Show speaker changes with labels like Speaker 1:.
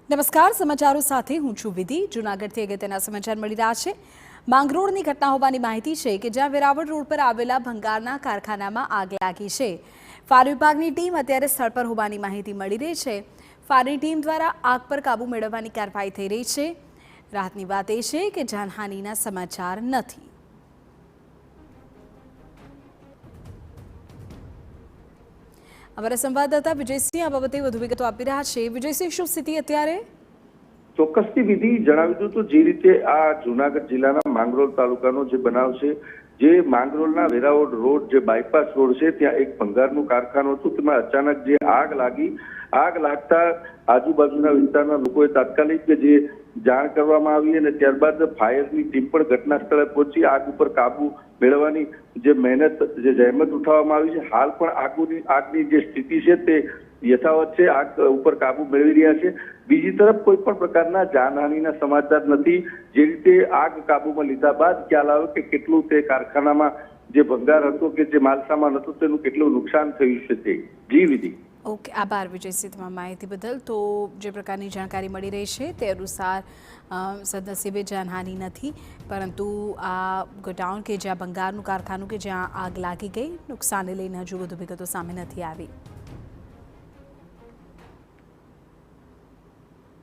Speaker 1: નમસ્કાર, સમાચારો સાથે હું છું વિધિ। જૂનાગઢથી અગત્યના સમાચાર મળી રહ્યા છે। માંગરોળની ઘટના હોવાની માહિતી છે કે જ્યાં વેરાવળ રોડ પર આવેલા ભંગારના કારખાનામાં આગ લાગી છે। ફાયર વિભાગની ટીમ અત્યારે સ્થળ પર હોવાની માહિતી મળી રહી છે। ફાયરની ટીમ દ્વારા આગ પર કાબૂ મેળવવાની કાર્યવાહી થઈ રહી છે। રાહતની વાત એ છે કે જાનહાનિના સમાચાર નથી। અમારા સંવાદદાતા વિજયસિંહ આ બાબતે વધુ વિગતો આપી રહ્યા છે। વિજયસિંહ, શું સ્થિતિ અત્યારે?
Speaker 2: ચોક્કસથી વિધિ જણાવી દઉં તો જે રીતે આ જૂનાગઢ જિલ્લાના માંગરોળ તાલુકાનો જે બનાવ છે, જે માંગરોળના વેરાવળ રોડ જે બાયપાસ રોડ છે ત્યાં એક ભંગારનું કારખાનું હતું, તેમાં અચાનક જે આગ લાગતા આજુબાજુના વિસ્તારના લોકોએ તાત્કાલિક જે જાણ કરવામાં આવી અને ત્યારબાદ ફાયરની ટીમ પણ ઘટના સ્થળે પહોંચી આગ ઉપર કાબુ મેળવવાની જે મહેનત જે જહેમત ઉઠાવવામાં આવી છે। હાલ પણ આગની જે સ્થિતિ છે તે યથાવત છે, આગ ઉપર કાબુ મેળવી રહ્યા છે। બીજી તરફ કોઈ પણ પ્રકારના જાનહાનિના સમાચાર નથી। જે રીતે આગ કાબુમાં લીધા બાદ ખ્યાલ આવ્યો કે કેટલું તે કારખાનામાં જે ભંગાર હતો કે જે માલસામાન હતો તેનું કેટલું નુકસાન થયું છે તે। જી વિધિ।
Speaker 1: ઓકે, આભાર વિજયસિંહ તમામ માહિતી બદલ। તો જે પ્રકારની જાણકારી મળી રહી છે તે અનુસાર સદનસીબે જાનહાનિ નથી, પરંતુ આ ગોડાઉન કે જ્યાં ભંગારનું કારખાનું કે જ્યાં આગ લાગી ગઈ, નુકસાનને લઈને હજુ વધુ વિગતો સામે નથી આવી।